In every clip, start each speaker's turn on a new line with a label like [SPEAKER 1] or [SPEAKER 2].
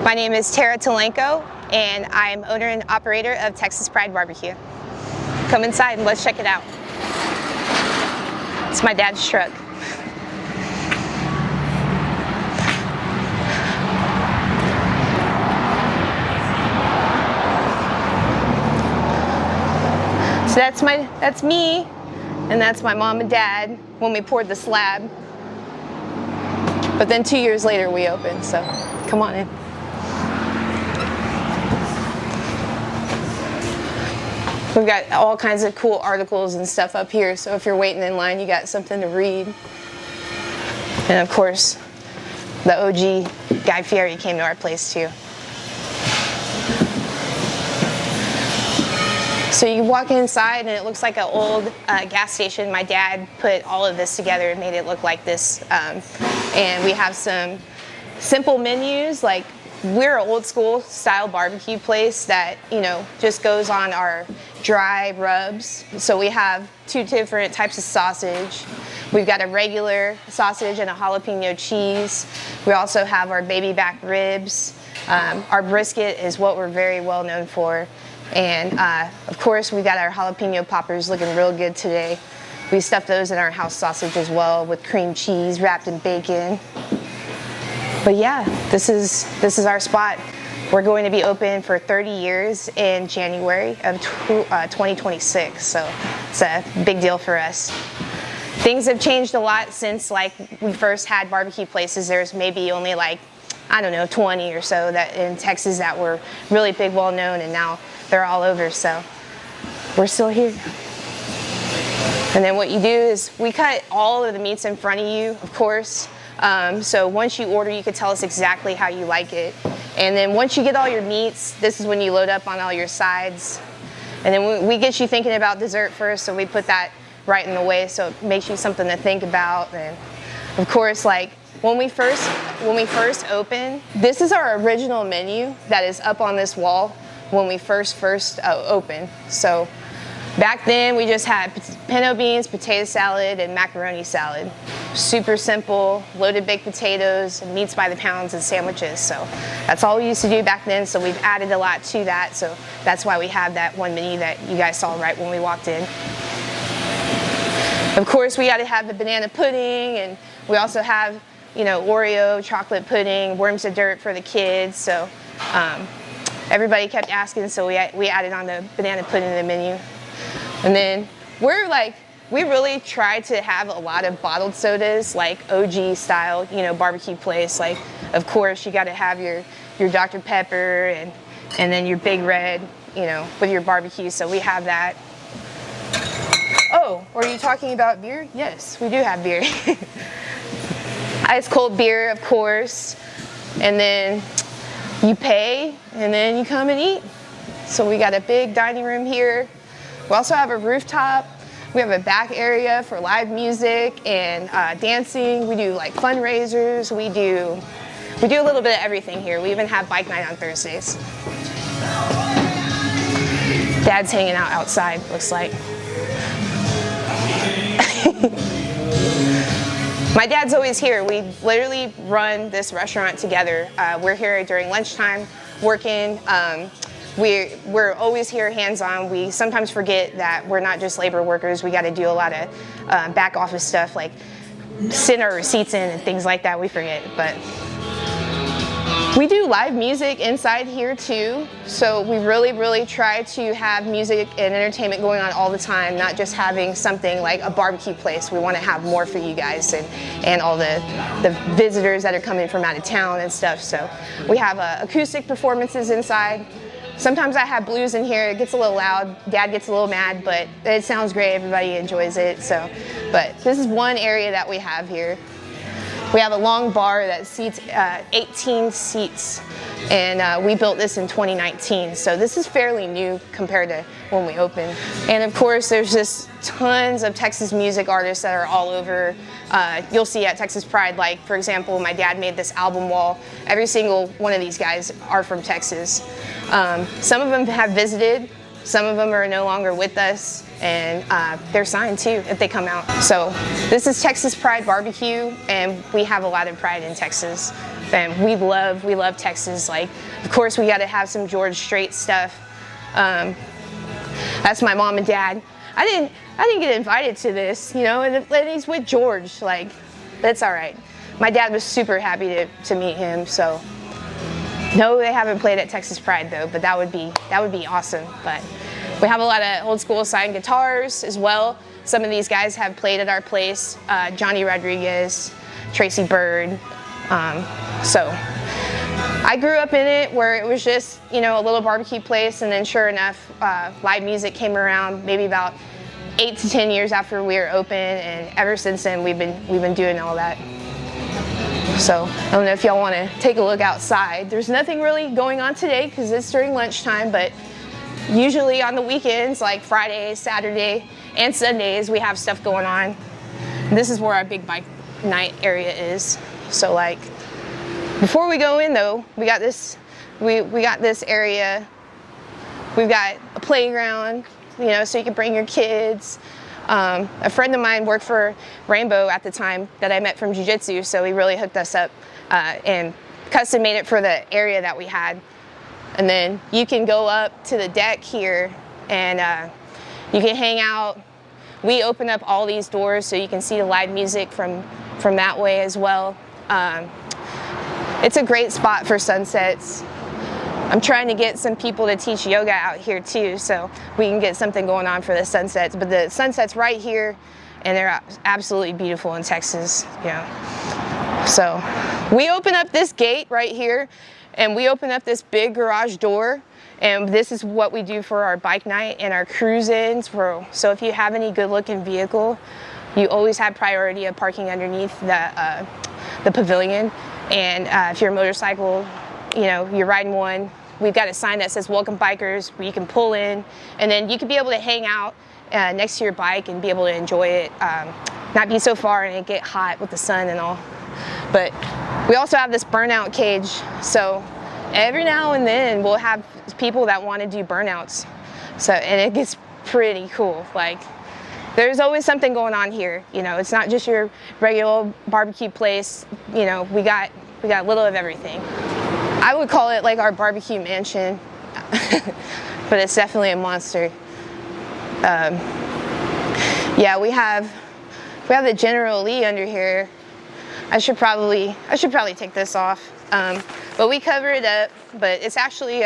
[SPEAKER 1] My name is Tara Talanco, and I'm owner and operator of Texas Pride Barbecue. Come inside and let's check it out. It's my dad's truck. So that's me, and that's my mom and dad when we poured the slab. But then 2 years later we opened, so come on in. We've got all kinds of cool articles and stuff up here, so if you're waiting in line, you got something to read. And of course, the OG Guy Fieri came to our place too. So you walk inside and it looks like an old gas station. My dad put all of this together and made it look like this. And we have some simple menus, like we're an old school style barbecue place that, you know, just goes on our dry rubs. So we have two different types of sausage. We've got a regular sausage and a jalapeno cheese. We also have our baby back ribs. Our brisket is what we're very well known for. And of course, we got our jalapeno poppers looking real good today. We stuffed those in our house sausage as well with cream cheese wrapped in bacon. But yeah, this is our spot. We're going to be open for 30 years in January of 2026, so it's a big deal for us. Things have changed a lot since like we first had barbecue places. There's maybe only like, I don't know, 20 or so that in Texas that were really big, well known, and now they're all over, so we're still here. And then what you do is we cut all of the meats in front of you, of course. So once you order, you can tell us exactly how you like it. And then once you get all your meats, this is when you load up on all your sides. And then we get you thinking about dessert first, so we put that right in the way, so it makes you something to think about. And of course, like when we first opened, this is our original menu that is up on this wall when we first opened. So back then we just had pinto beans, potato salad, and macaroni salad. Super simple, loaded baked potatoes, and meats by the pounds, and sandwiches. So that's all we used to do back then, so we've added a lot to that. So that's why we have that one menu that you guys saw right when we walked in. Of course, we got to have the banana pudding, and we also have, you know, Oreo chocolate pudding, worms of dirt for the kids. So everybody kept asking, so we added on the banana pudding to the menu. And then we really try to have a lot of bottled sodas, like OG style, you know, barbecue place. Like, of course, you got to have your Dr. Pepper and then your Big Red, you know, with your barbecue. So we have that. Oh, are you talking about beer? Yes, we do have beer. Ice cold beer, of course. And then you pay, and then you come and eat. So we got a big dining room here. We also have a rooftop. We have a back area for live music and dancing. We do like fundraisers. We do a little bit of everything here. We even have bike night on Thursdays. Dad's hanging out outside, looks like. My dad's always here. We literally run this restaurant together. We're here during lunchtime working. We're always here hands-on. We sometimes forget that we're not just labor workers. We got to do a lot of back office stuff, like send our receipts in and things like that. We forget, but we do live music inside here too. So we really try to have music and entertainment going on all the time, not just having something like a barbecue place. We want to have more for you guys and all the visitors that are coming from out of town and stuff. So we have acoustic performances inside. Sometimes I have blues in here. It gets a little loud. Dad gets a little mad, but it sounds great. Everybody enjoys it. So, but this is one area that we have here. We have a long bar that seats 18 seats, and we built this in 2019. So this is fairly new compared to when we opened. And of course, there's just tons of Texas music artists that are all over. You'll see at Texas Pride, like for example, my dad made this album wall. Every single one of these guys are from Texas. Some of them have visited. Some of them are no longer with us, and they're signed too if they come out. So this is Texas Pride Barbecue, and we have a lot of pride in Texas. And we love Texas. Like, of course, we got to have some George Strait stuff. That's my mom and dad. I didn't get invited to this, you know, and he's with George. Like, that's all right. My dad was super happy to meet him. So, no, they haven't played at Texas Pride though, but that would be awesome. But we have a lot of old school signed guitars as well. Some of these guys have played at our place. Johnny Rodriguez, Tracy Bird. So I grew up in it where it was just, you know, a little barbecue place, and then sure enough, live music came around maybe about 8 to 10 years after we were open, and ever since then we've been doing all that. So I don't know if y'all want to take a look outside. There's nothing really going on today because it's during lunchtime, but usually on the weekends, like Friday, Saturday, and Sundays, we have stuff going on. And this is where our big bike night area is. So like, before we go in though, we got this area. We've got a playground, you know, so you can bring your kids. A friend of mine worked for Rainbow at the time that I met from jiu-jitsu, so he really hooked us up and custom made it for the area that we had. And then you can go up to the deck here and you can hang out. We open up all these doors so you can see the live music from that way as well. It's a great spot for sunsets. I'm trying to get some people to teach yoga out here too, so we can get something going on for the sunsets. But the sunset's right here, and they're absolutely beautiful in Texas. Yeah. So we open up this gate right here, and we open up this big garage door, and this is what we do for our bike night and our cruise-ins. So if you have any good-looking vehicle, you always have priority of parking underneath the pavilion. And if you're a motorcycle, you know, you're riding one, we've got a sign that says welcome bikers, where you can pull in, and then you can be able to hang out next to your bike and be able to enjoy it, not be so far and it get hot with the sun and all. But we also have this burnout cage, so every now and then we'll have people that want to do burnouts, so, and it gets pretty cool. Like, there's always something going on here, you know, it's not just your regular barbecue place, you know, we got a little of everything. I would call it like our barbecue mansion, but it's definitely a monster. Yeah, we have the General Lee under here. I should probably take this off, but we cover it up. But it's actually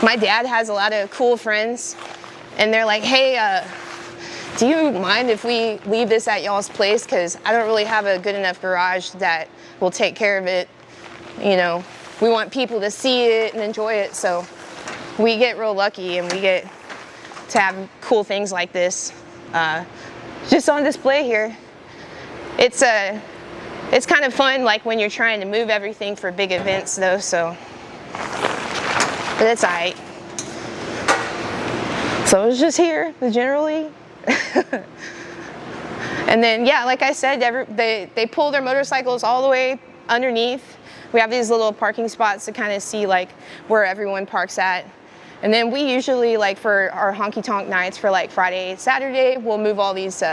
[SPEAKER 1] my dad has a lot of cool friends, and they're like, hey, do you mind if we leave this at y'all's place? Because I don't really have a good enough garage that will take care of it. You know, we want people to see it and enjoy it, so we get real lucky and we get to have cool things like this just on display here. It's kind of fun, like when you're trying to move everything for big events though, so, but it's all right. So it's just here, the General Lee. And then, yeah, like I said, they pull their motorcycles all the way underneath. We have these little parking spots to kind of see like where everyone parks at. And then we usually, like for our honky tonk nights for like Friday, Saturday, we'll move all these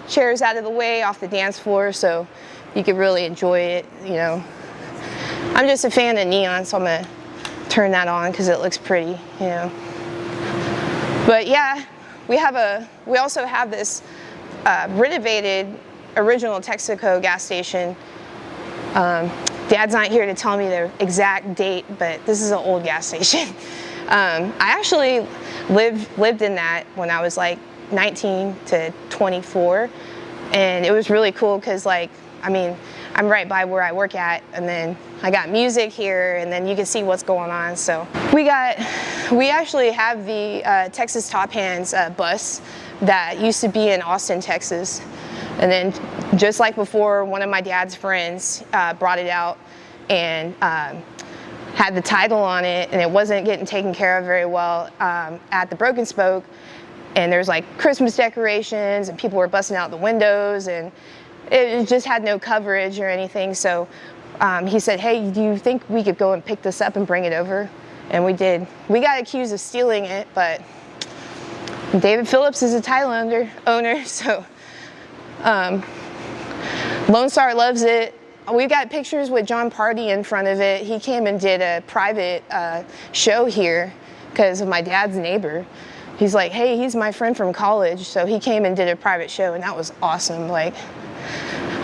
[SPEAKER 1] chairs out of the way off the dance floor so you can really enjoy it, you know. I'm just a fan of neon, so I'm gonna turn that on because it looks pretty, you know. But yeah, we also have this renovated original Texaco gas station. Dad's not here to tell me the exact date, but this is an old gas station. I actually lived in that when I was like 19 to 24, and it was really cool because, like, I mean, I'm right by where I work at, and then I got music here, and then you can see what's going on. So we actually have the Texas Top Hands bus that used to be in Austin, Texas. And then just like before, one of my dad's friends brought it out and had the title on it, and it wasn't getting taken care of very well at the Broken Spoke. And there's like Christmas decorations and people were busting out the windows, and it just had no coverage or anything. So he said, hey, do you think we could go and pick this up and bring it over? And we did. We got accused of stealing it, but David Phillips is a title owner, so Lone Star loves it. we've got pictures with John Party in front of it. He came and did a private show here because of my dad's neighbor. He's like, hey, he's my friend from college, so he came and did a private show, and that was awesome. Like,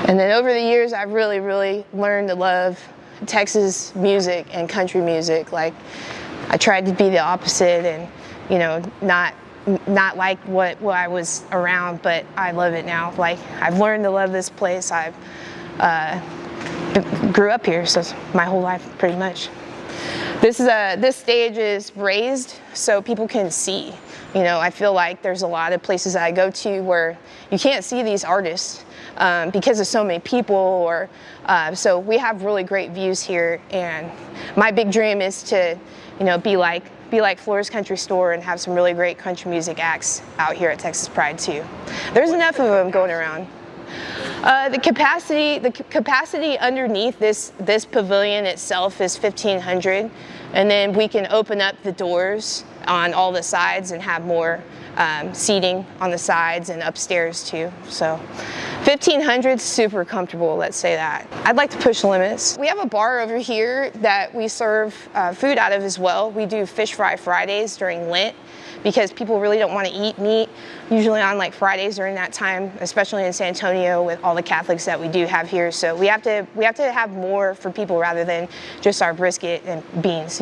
[SPEAKER 1] and then over the years, I've really, really learned to love Texas music and country music. Like, I tried to be the opposite, and not like what I was around, but I love it now. Like, I've learned to love this place. I've grew up here, so my whole life pretty much. This stage is raised so people can see. I feel like there's a lot of places I go to where you can't see these artists because of so many people, so we have really great views here. And my big dream is to, be like Flores Country Store and have some really great country music acts out here at Texas Pride too. There's enough of them going around. The capacity underneath this pavilion itself is 1,500, and then we can open up the doors on all the sides and have more seating on the sides and upstairs too. So 1,500 super comfortable, let's say that. I'd like to push limits. We have a bar over here that we serve food out of as well. We do fish fry Fridays during Lent because people really don't want to eat meat usually on like Fridays during that time, especially in San Antonio with all the Catholics that we do have here. So we have to have more for people rather than just our brisket and beans,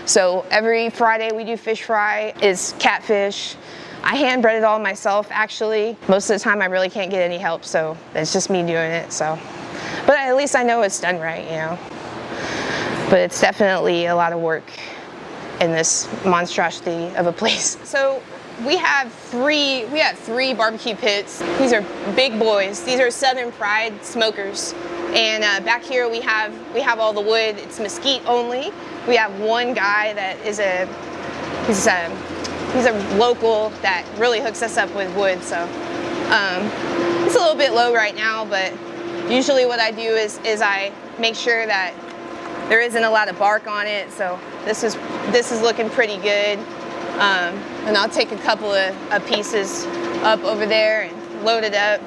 [SPEAKER 1] So every Friday we do fish fry. It's catfish. I hand bread it all myself, actually. Most of the time I really can't get any help, so it's just me doing it. So, but at least I know it's done right, But it's definitely a lot of work in this monstrosity of a place. So we have three barbecue pits. These are big boys. These are Southern Pride smokers. And back here we have all the wood. It's mesquite only. We have one guy that is he's a local that really hooks us up with wood. So it's a little bit low right now, but usually what I do is I make sure that there isn't a lot of bark on it. So this is looking pretty good. And I'll take a couple of pieces up over there and load it up.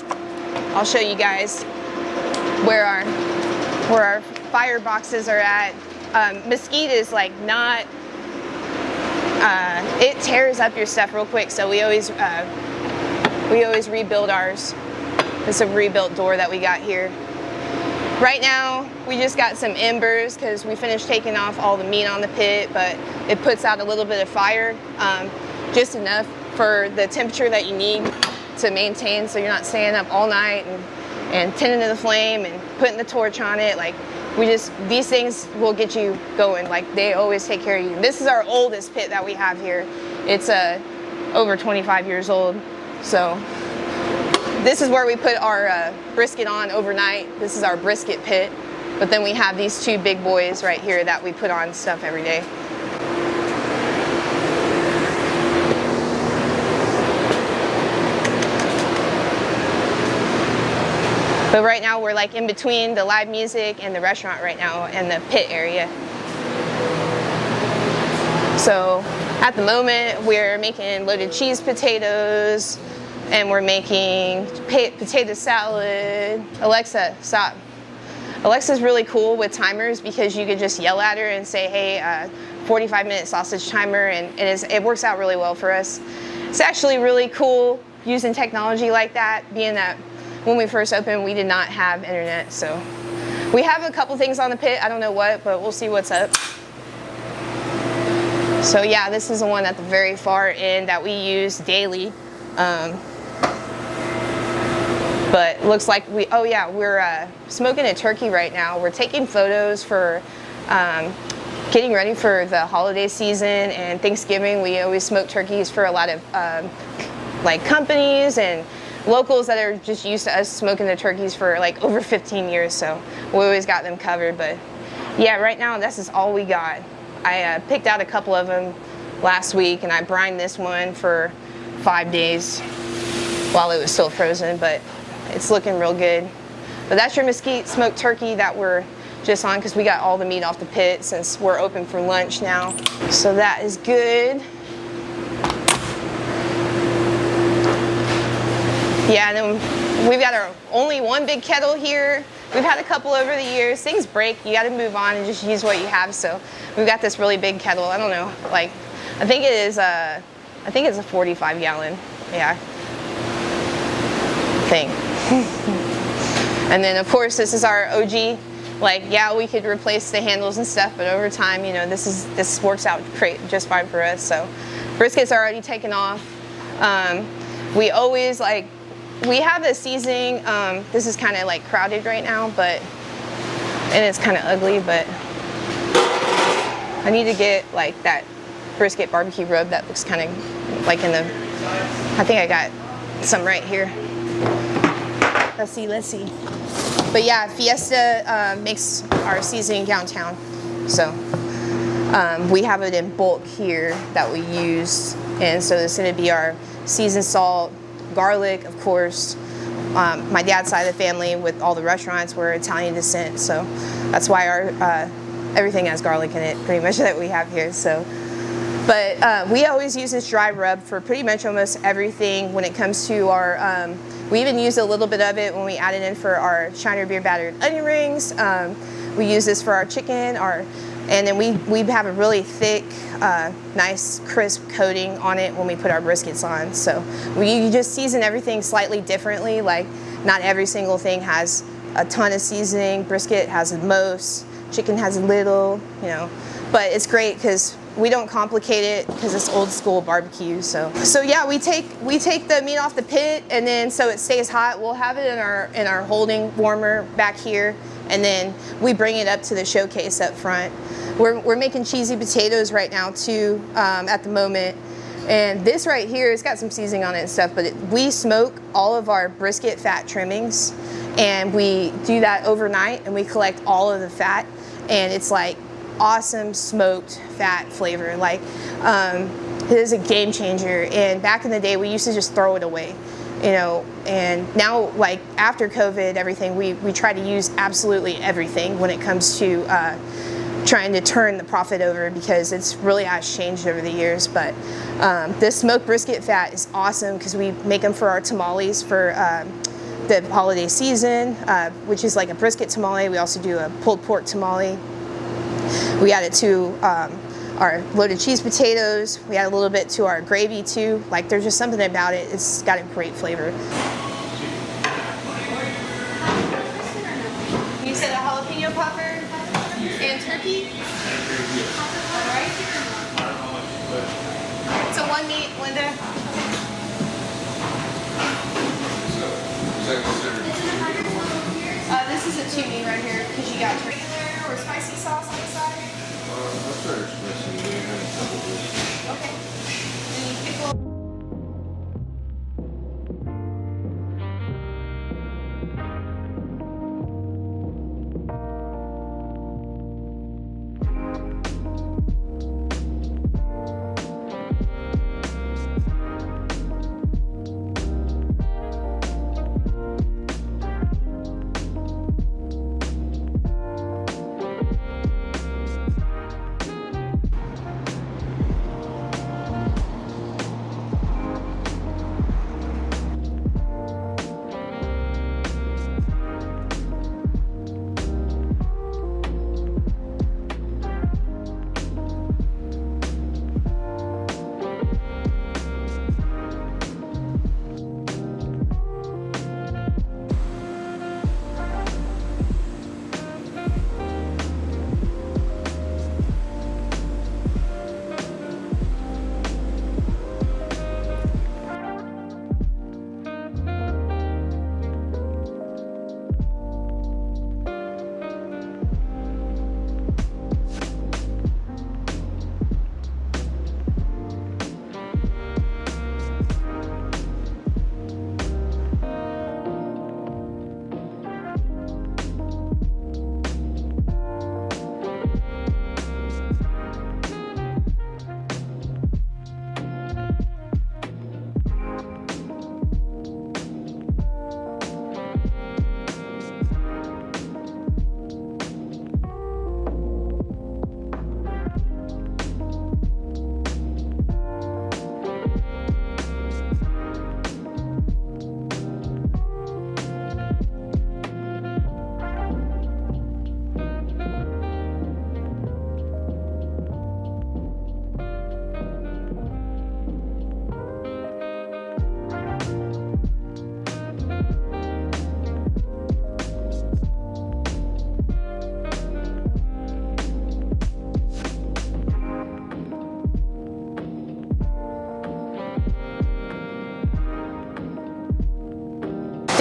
[SPEAKER 1] I'll show you guys where our fire boxes are at. Mesquite is like not, it tears up your stuff real quick, so we always rebuild ours. This is a rebuilt door that we got here. Right now, we just got some embers because we finished taking off all the meat on the pit, but it puts out a little bit of fire, just enough for the temperature that you need to maintain, so you're not staying up all night and tending to the flame and putting the torch on it. Like, these things will get you going. Like, they always take care of you. This is our oldest pit that we have here. It's over 25 years old, so this is where we put our brisket on overnight. This is our brisket pit. But then we have these two big boys right here that we put on stuff every day. But right now we're like in between the live music and the restaurant right now and the pit area. So at the moment we're making loaded cheese potatoes, and we're making potato salad. Alexa, stop. Alexa's really cool with timers because you could just yell at her and say, hey, 45-minute sausage timer, and it works out really well for us. It's actually really cool using technology like that, being that when we first opened, we did not have internet. So we have a couple things on the pit. I don't know what, but we'll see what's up. So yeah, this is the one at the very far end that we use daily. But looks like we're smoking a turkey right now. We're taking photos for getting ready for the holiday season and Thanksgiving. We always smoke turkeys for a lot of like companies and locals that are just used to us smoking the turkeys for like over 15 years. So we always got them covered. But yeah, right now this is all we got. I picked out a couple of them last week, and I brined this one for 5 days while it was still frozen, but it's looking real good. But that's your mesquite smoked turkey that we're just on because we got all the meat off the pit since we're open for lunch now. So that is good. Yeah, and then we've got our only one big kettle here we've had a couple over the years. Things break, you got to move on and just use what you have. So we've got this really big kettle. I don't know, like I think it's a 45 gallon, yeah, thing. And then of course this is our OG. Like, yeah, we could replace the handles and stuff, but over time, you know, this works out great, just fine for us. So briskets are already taken off. We always we have the seasoning. This is kind of like crowded right now, and it's kind of ugly, but I need to get like that brisket barbecue rub that looks kind of like I think I got some right here. Let's see. But yeah, Fiesta makes our seasoning downtown. So we have it in bulk here that we use. And so this is gonna be our seasoned salt, garlic, of course. My dad's side of the family with all the restaurants were Italian descent. So that's why our everything has garlic in it pretty much that we have here. So, but we always use this dry rub for pretty much almost everything when it comes to our, we even use a little bit of it when we add it in for our Shiner Beer battered onion rings. We use this for our chicken, and then we have a really thick, nice crisp coating on it when we put our briskets on. So you just season everything slightly differently. Like not every single thing has a ton of seasoning. Brisket has the most, chicken has a little, you know, but it's great because we don't complicate it because it's old school barbecue. So yeah, we take the meat off the pit, and then so it stays hot. We'll have it in our holding warmer back here, and then we bring it up to the showcase up front. We're making cheesy potatoes right now too at the moment, and this right here, it's got some seasoning on it and stuff. But we smoke all of our brisket fat trimmings, and we do that overnight, and we collect all of the fat, and it's like awesome smoked fat flavor. Like it is a game changer. And back in the day, we used to just throw it away, you know, and now like after COVID, everything, we try to use absolutely everything when it comes to trying to turn the profit over, because it's really has changed over the years. But this smoked brisket fat is awesome because we make them for our tamales for the holiday season, which is like a brisket tamale. We also do a pulled pork tamale. We add it to our loaded cheese potatoes. We add a little bit to our gravy too. Like there's just something about it. It's got a great flavor. You said a jalapeno popper and turkey? All right. So one meat, Linda. This is a 2 meat right here because you got turkey there or spicy sauce on the side.
[SPEAKER 2] That's very spicy. We have a couple of these.
[SPEAKER 1] Okay. Then you pickle.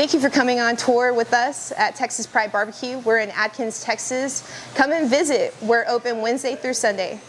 [SPEAKER 1] Thank you for coming on tour with us at Texas Pride Barbecue. We're in Adkins, Texas. Come and visit. We're open Wednesday through Sunday.